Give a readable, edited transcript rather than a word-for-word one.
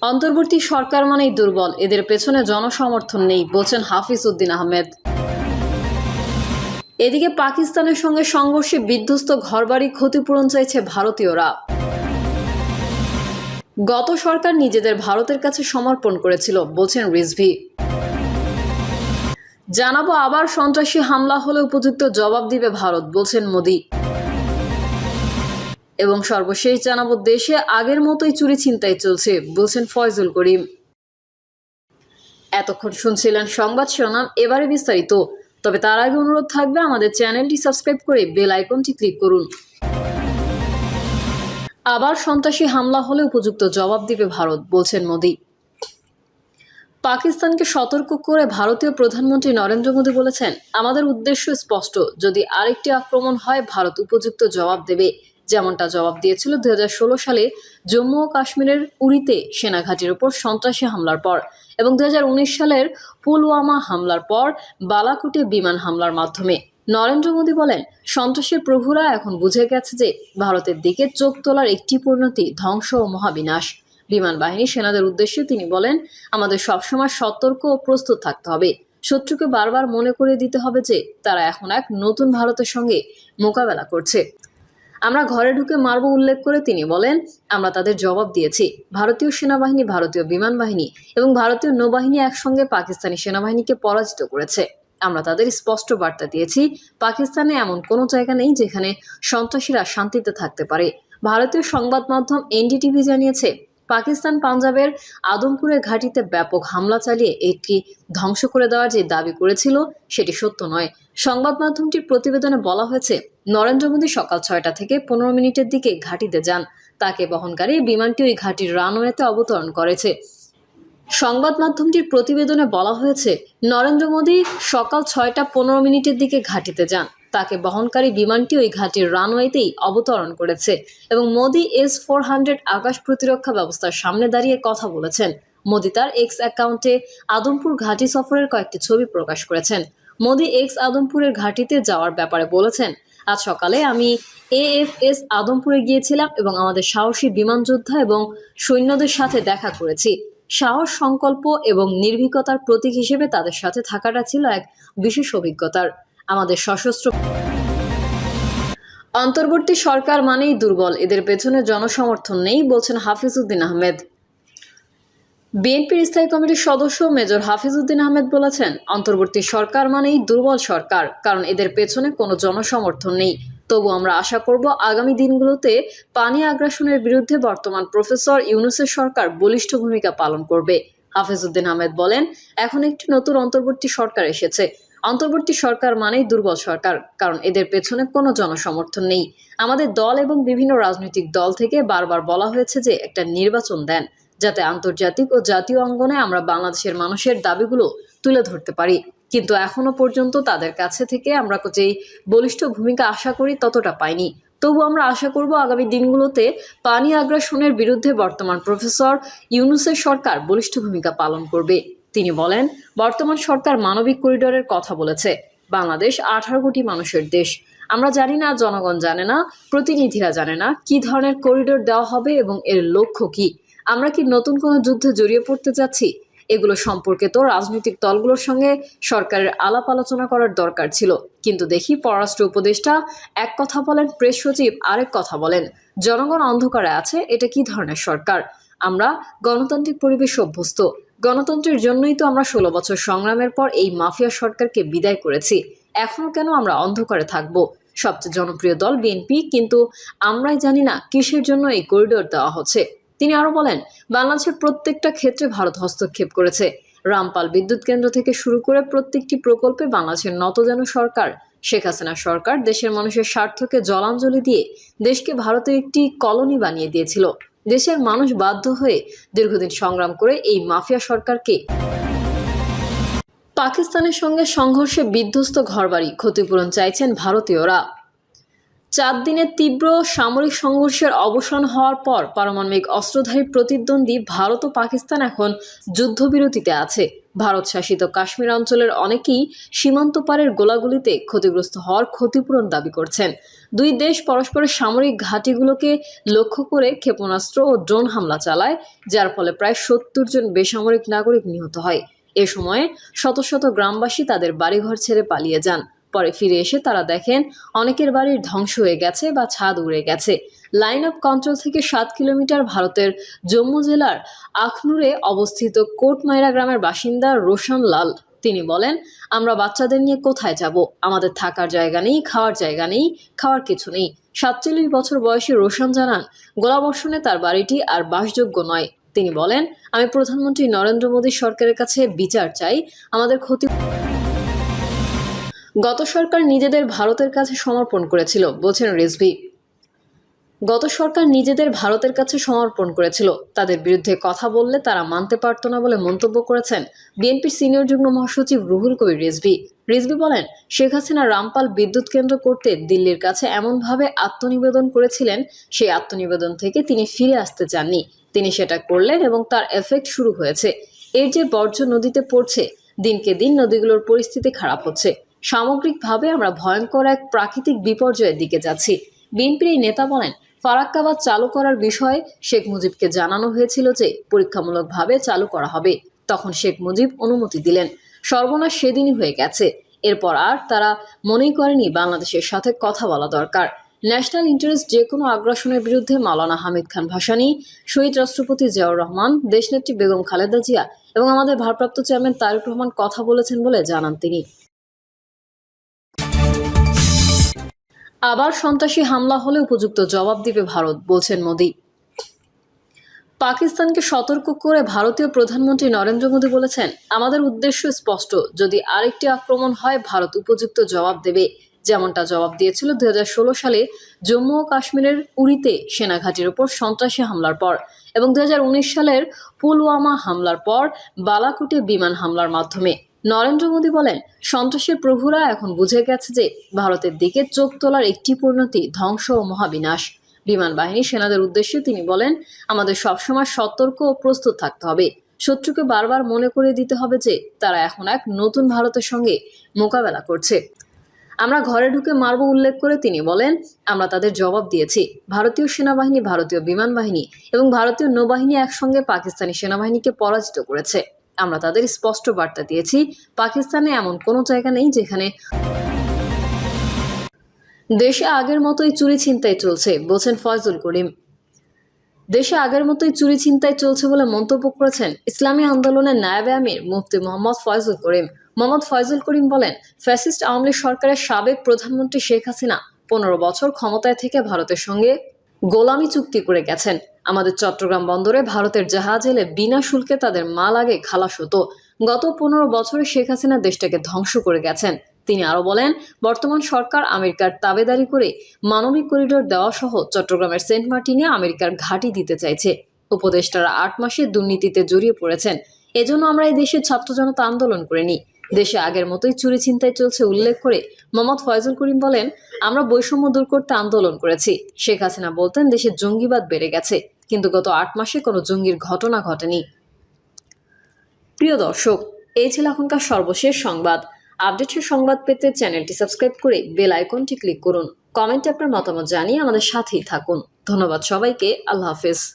অন্তর্বর্তী সরকার মানেই দুর্বল, এদের পেছনে জনসমর্থন নেই বলছেন হাফিজ উদ্দিন আহমেদ। এদিকে পাকিস্তানের সঙ্গে সংঘর্ষে বিধ্বস্ত ঘরবাড়ি ক্ষতিপূরণ চাইছে ভারতীয়রা। গত সরকার নিজেদের ভারতের কাছে সমর্পণ করেছিল বলছেন রিজভী। জানাবো আবার সন্ত্রাসী হামলা হলে উপযুক্ত জবাব দিবে ভারত বলছেন মোদি। এবং সর্বশেষ জানাবো দেশে আগের মতোই চুরি ছিনতাই চলছে বলছেন ফয়জুল করিম। এতক্ষণ শুনছিলেন সংবাদ শিরোনাম, এবারে বিস্তারিত। তবে তার আগে অনুরোধ থাকবে আমাদের চ্যানেলটি সাবস্ক্রাইব করে বেল আইকনটি ক্লিক করুন। আবার সন্ত্রাসী হামলা হলে উপযুক্ত জবাব দিবে ভারত বলছেন মোদি। পাকিস্তানকে সতর্ক করে ভারতীয় প্রধানমন্ত্রী নরেন্দ্র মোদি বলেছেন, আমাদের উদ্দেশ্য স্পষ্ট, যদি আরেকটি আক্রমণ হয় ভারত উপযুক্ত জবাব দেবে, যেমনটা জবাব দিয়েছিল 2016 সালে জম্মু ও কাশ্মীরের উরিতে সেনাঘাঁটির উপর সন্ত্রাসী হামলার পর এবং 2019 সালের পুলওয়ামা হামলার পর বালাকোটে বিমান হামলার মাধ্যমে। নরেন্দ্র মোদি বলেন, সন্ত্রাসের প্রভুরা এখন বুঝে গেছে যে ভারতের দিকে চোখ তোলার একটি পরিণতি ধ্বংস ও মহাবিনাশ। বিমান বাহিনী সেনাদের উদ্দেশ্যে তিনি বলেন, আমাদের সবসময় সতর্ক ও প্রস্তুত থাকতে হবে। শত্রুকে বারবার মনে করিয়ে দিতে হবে যে তারা এখন এক নতুন ভারতের সঙ্গে মোকাবেলা করছে। আমরা ঘরে ঢুকে মারব উল্লেখ করে তিনি বলেন, আমরা তাদের জবাব দিয়েছি। ভারতীয় সেনাবাহিনী, ভারতীয় বিমান বাহিনী এবং ভারতীয় নৌবাহিনী একসঙ্গে পাকিস্তানি সেনাবাহিনীকে পরাজিত করেছে। আমরা তাদের স্পষ্ট বার্তা দিয়েছি, পাকিস্তানে এমন কোনো জায়গা নেই যেখানে সন্ত্রাসীরা শান্তিতে থাকতে পারে। ভারতীয় সংবাদ মাধ্যম এনডিটিভি জানিয়েছে, পাকিস্তান পাঞ্জাবের আদমপুরের ঘাঁটিতে ব্যাপক হামলা চালিয়ে এটি ধ্বংস করে দেওয়ার যে দাবি করেছিল সেটি সত্য নয়। সংবাদ মাধ্যমটির প্রতিবেদনে বলা হয়েছে, নরেন্দ্র মোদী সকাল 6টা থেকে 15 মিনিটের দিকে ঘাঁটিতে যান। তাকে বহনকারী বিমানটি ওই ঘাঁটির রানওয়েতে অবতরণ করেছে। সংবাদ মাধ্যমটির প্রতিবেদনে বলা হয়েছে, নরেন্দ্র মোদী সকাল 6টা 15 মিনিটের দিকে ঘাঁটিতে যান। তাকে বহনকারী বিমানটি ওই ঘাঁটির রানওয়েতেই অবতরণ করেছে এবং মোদি S-400 আকাশ প্রতিরক্ষা ব্যবস্থার সামনে দাঁড়িয়ে কথা বলেছেন। মোদি তার এক্স অ্যাকাউন্টে আদমপুর ঘাঁটি সফরের কয়েকটি ছবি প্রকাশ করেছেন। মোদি এক্স আদমপুরের ঘাঁটিতে যাওয়ার ব্যাপারে বলেছেন, আজ সকালে আমি AFS আদমপুরে গিয়েছিলাম এবং আমাদের সাহসী বিমান যোদ্ধা এবং সৈন্যদের সাথে দেখা করেছি। সাহস, সংকল্প এবং নির্ভীকতার প্রতীক হিসেবে তাদের সাথে থাকাটা ছিল এক বিশেষ অভিজ্ঞতার। আমাদের সশস্ত্র অন্তর্বর্তী সরকার মানেই দুর্বল, এদের পেছনে জনসমর্থন নেই বলছেন হাফিজ উদ্দিন আহমেদ। বিএনপির স্থায়ী কমিটির সদস্য মেজর হাফিজ উদ্দিন আহমেদ বলেছেন, অন্তর্বর্তী সরকার মানেই দুর্বল সরকার, কারণ এদের পেছনে কোনো জনসমর্থন নেই। তবু আমরা আশা করব আগামী দিনগুলোতে পানি আগ্রাসনের বিরুদ্ধে বর্তমান প্রফেসর ইউনূসের সরকার বলিষ্ঠ ভূমিকা পালন করবে। হাফিজ উদ্দিন আহমেদ বলেন, এখন একটি নতুন অন্তর্বর্তী সরকার এসেছে। অন্তর্বর্তী সরকার মানেই দুর্বল সরকার, কারণ এদের পেছনে কোনো জনসমর্থন নেই। আমাদের দল এবং বিভিন্ন রাজনৈতিক দল থেকে বারবার বলা হয়েছে যে একটা নির্বাচন দেন, যাতে আন্তর্জাতিক ও জাতীয় অঙ্গনে আমরা বাংলাদেশের মানুষের দাবিগুলো তুলে ধরতে পারি। কিন্তু এখনো পর্যন্ত তাদের কাছে থেকে আমরা যেই বলিষ্ঠ ভূমিকা আশা করি ততটা পাইনি। তবু আমরা আশা করব আগামী দিনগুলোতে পানি আগ্রাসনের বিরুদ্ধে বর্তমান প্রফেসর ইউনূসের সরকার বলিষ্ঠ ভূমিকা পালন করবে। তিনি বলেন, বর্তমান সরকার মানবিক করিডোরের কথা বলেছে। বাংলাদেশ 18 কোটি মানুষের দেশ। আমরা জানি না, জনগণ জানে না, প্রতিনিধিরা জানে না কি ধরনের করিডোর দেওয়া হবে এবং এর লক্ষ্য কি। আমরা কি নতুন কোনো যুদ্ধে জড়িয়ে পড়তে যাচ্ছি? এগুলো সম্পর্কে তো রাজনৈতিক দলগুলোর সঙ্গে সরকারের আলাপ আলোচনা করার দরকার ছিল। কিন্তু দেখি পররাষ্ট্র উপদেষ্টা এক কথা বলেন, প্রেস সচিব আরেক কথা বলেন। জনগণ অন্ধকারে আছে। এটা কি ধরনের সরকার? আমরা গণতান্ত্রিক পরিবেশে অভ্যস্ত। গণতন্ত্রের জন্যই তো আমরা 16 বছর সংগ্রামের পর এই মাফিয়া সরকারকে বিদায় করেছি। এখনো কেন আমরা অন্ধকারে থাকবো? সবচেয়ে জনপ্রিয় দল বিএনপি, কিন্তু আমরাই জানি না কিসের জন্য এই করিডোর দেওয়া হচ্ছে। তিনি আরো বলেন, বাংলাদেশের প্রত্যেকটা ক্ষেত্রে ভারত হস্তক্ষেপ করেছে। রামপাল বিদ্যুৎ কেন্দ্র থেকে শুরু করে প্রত্যেকটি প্রকল্পে বাংলাদেশের নতজানু সরকার শেখ হাসিনা সরকার দেশের মানুষের স্বার্থকে জলাঞ্জলি দিয়ে দেশকে ভারতের একটি কলোনি বানিয়ে দিয়েছিল। দেশের মানুষ বাধ্য হয়ে দীর্ঘদিন সংগ্রাম করে এই মাফিয়া সরকারকে। পাকিস্তানের সঙ্গে সংঘর্ষে বিধ্বস্ত ঘরবাড়ি ক্ষতিপূরণ চাইছেন ভারতীয়রা। 4 দিনের তীব্র সামরিক সংঘর্ষের অবসান হওয়ার পর পারমাণবিক অস্ত্রধারী প্রতিদ্বন্দ্বী ভারত ও পাকিস্তান এখন যুদ্ধবিরতিতে আছে। ভারত শাসিত কাশ্মীর অঞ্চলের অনেকেই সীমান্ত পারের গোলাগুলিতে ক্ষতিগ্রস্ত হওয়ার ক্ষতিপূরণ দাবি করছেন। দুই দেশ পরস্পরের সামরিক ঘাঁটিগুলোকে লক্ষ্য করে ক্ষেপণাস্ত্র ও ড্রোন হামলা চালায়, যার ফলে প্রায় 70 জন বেসামরিক নাগরিক নিহত হয়। এ সময়ে শত শত গ্রামবাসী তাদের বাড়িঘর ছেড়ে পালিয়ে যান। পরে ফিরে এসে তারা দেখেন অনেকের বাড়ির ধ্বংস হয়ে গেছে বা ছাদ উড়ে গেছে। লাইন অফ কন্ট্রোল থেকে 7 কিলোমিটার ভারতের জম্মু জেলার আখনুরে অবস্থিত কোটমাইরা গ্রামের বাসিন্দা রোশন লাল তিনি বলেন, আমরা বাচ্চাদের নিয়ে কোথায় যাব? আমাদের থাকার জায়গা নেই, খাওয়ার জায়গা নেই, খাওয়ার কিছু নেই। 47 বছর বয়সী রোশন জানান, গোলাবর্ষণে তার বাড়িটি আর বাসযোগ্য নয়। তিনি বলেন, আমি প্রধানমন্ত্রী নরেন্দ্র মোদী সরকারের কাছে বিচার চাই। আমাদের ক্ষতি গত সরকার নিজেদের ভারতের কাছে সমর্পণ করেছিল, বলছেন রিজভী। গত সরকার নিজেদের ভারতের কাছে সমর্পণ করেছিল, তাদের বিরুদ্ধে কথা বললে তারা মানতে পারত না বলে মন্তব্য করেছেন বিএনপির সিনিয়র যুগ্ম মহাসচিব রুহুল কবির রিজভী। রিজভী বলেন, শেখ হাসিনা রামপাল বিদ্যুৎ কেন্দ্র করতে দিল্লির কাছে এমনভাবে আত্মনিবেদন করেছিলেন, সেই আত্মনিবেদন থেকে তিনি ফিরে আসতে চাননি। তিনি সেটা করলেন এবং তার এফেক্ট শুরু হয়েছে। এর যে বর্জ্য নদীতে পড়ছে, দিনকে দিন নদীগুলোর পরিস্থিতি খারাপ হচ্ছে। সামগ্রিকভাবে আমরা ভয়ঙ্কর এক প্রাকৃতিক বিপর্যয়ের দিকে যাচ্ছি। বিএনপির এই নেতা বলেন, ফারাক্কাবাদ চালু করার বিষয়ে শেখ মুজিবকে জানানো হয়েছিল যে পরীক্ষামূলকভাবে চালু করা হবে। তখন শেখ মুজিব অনুমতি দিলেন। সর্বনাশ সেদিনই হয়ে গেছে। এরপর আর তারা মনেই করেনি বাংলাদেশের সাথে কথা বলা দরকার। ন্যাশনাল ইন্টারেস্ট যে কোনো আগ্রাসনের বিরুদ্ধে মাওলানা হামিদ খান ভাসানী, শহীদ রাষ্ট্রপতি জিয়াউর রহমান, দেশনেত্রী বেগম খালেদা জিয়া এবং আমাদের ভারপ্রাপ্ত চেয়ারম্যান তারেক রহমান কথা বলেছেন বলে জানান তিনি। আবার সন্ত্রাসী হামলা হলে উপযুক্ত জবাব দিবে ভারত, বলছেন মোদি। পাকিস্তানকে সতর্ক করে ভারতীয় প্রধানমন্ত্রী নরেন্দ্র মোদি বলেছেন, আমাদের উদ্দেশ্য স্পষ্ট, যদি আরেকটি আক্রমণ হয় ভারত উপযুক্ত জবাব দেবে। যেমনটা জবাব দিয়েছিল 2016 সালে জম্মু ও কাশ্মীরের উরিতে সেনাঘাঁটির ওপর সন্ত্রাসী হামলার পর এবং 2019 সালের পুলওয়ামা হামলার পর বালাকোটে বিমান হামলার মাধ্যমে। নরেন্দ্র মোদি বলেন, সন্ত্রাসের প্রভুরা এখন বুঝে গেছে যে ভারতের দিকে চোখ তোলার একটি পরিণতি ধ্বংস ও মহাবিনাশ। বিমান বাহিনী সেনাদের উদ্দেশ্যে তিনি বলেন, আমাদের সবসময় সতর্ক ও প্রস্তুত থাকতে হবে। শত্রুকে বারবার মনে করে দিতে হবে যে তারা এখন এক নতুন ভারতের সঙ্গে মোকাবেলা করছে। আমরা ঘরে ঢুকে মারব উল্লেখ করে তিনি বলেন, আমরা তাদের জবাব দিয়েছি। ভারতীয় সেনাবাহিনী, ভারতীয় বিমান বাহিনী এবং ভারতীয় নৌবাহিনী একসঙ্গে পাকিস্তানি সেনাবাহিনীকে পরাজিত করেছে। আমরা তাদের স্পষ্ট বার্তা দিয়েছি, পাকিস্তানে এমন কোনো জায়গা নেই যেখানে দেশে আগের মতোই চুরি ছিনতাই চলছে, বলছেন ফয়জুল করিম। দেশে আগের মতোই চুরি ছিনতাই চলছে বলে মন্তব্য করেছেন ইসলামী আন্দোলনের নায়েবে আমির মুফতি মোহাম্মদ ফয়জুল করিম। মোহাম্মদ ফয়জুল করিম বলেন, ফ্যাসিস্ট আওয়ামী লীগ সরকারের সাবেক প্রধানমন্ত্রী শেখ হাসিনা 15 বছর ক্ষমতায় থেকে ভারতের সঙ্গে গোলামি চুক্তি করে গেছেন। আমাদের চট্টগ্রাম বন্দরে ভারতের জাহাজ এলে বিনা শুল্কে তাদের মাল আগে খালাস হতো। গত 15 বছরে শেখ হাসিনা দেশটাকে ধ্বংস করে গেছেন। তিনি আরো বলেন, বর্তমান সরকার আমেরিকার তাবেদারি করে মানবিক করিডোর দেওয়া সহ চট্টগ্রামের সেন্ট মার্টিনে আমেরিকার ঘাঁটি দিতে চাইছে। উপদেষ্টারা 8 মাসে দুর্নীতিতে জড়িয়ে পড়েছেন। এজন্য আমরা এই দেশের ছাত্র জনতা আন্দোলন করিনি। দেশে আগের মতোই চুরি ছিনতাই চলছে উল্লেখ করে মোহাম্মদ ফয়জুল করিম বলেন, আমরা বৈষম্য দূর করতে আন্দোলন করেছি। শেখ হাসিনা বলতেন দেশে জঙ্গিবাদ বেড়ে গেছে, কিন্তু গত 8 মাসে কোনো জঙ্গির ঘটনা ঘটেনি। প্রিয় দর্শক, এই ছিল এখনকার সর্বশেষ সংবাদ। আপডেটের সংবাদ পেতে চ্যানেলটি সাবস্ক্রাইব করে বেল আইকনটি ক্লিক করুন। কমেন্টে আপনার মতামত জানিয়ে আমাদের সাথেই থাকুন। ধন্যবাদ সবাইকে। আল্লাহ হাফেজ।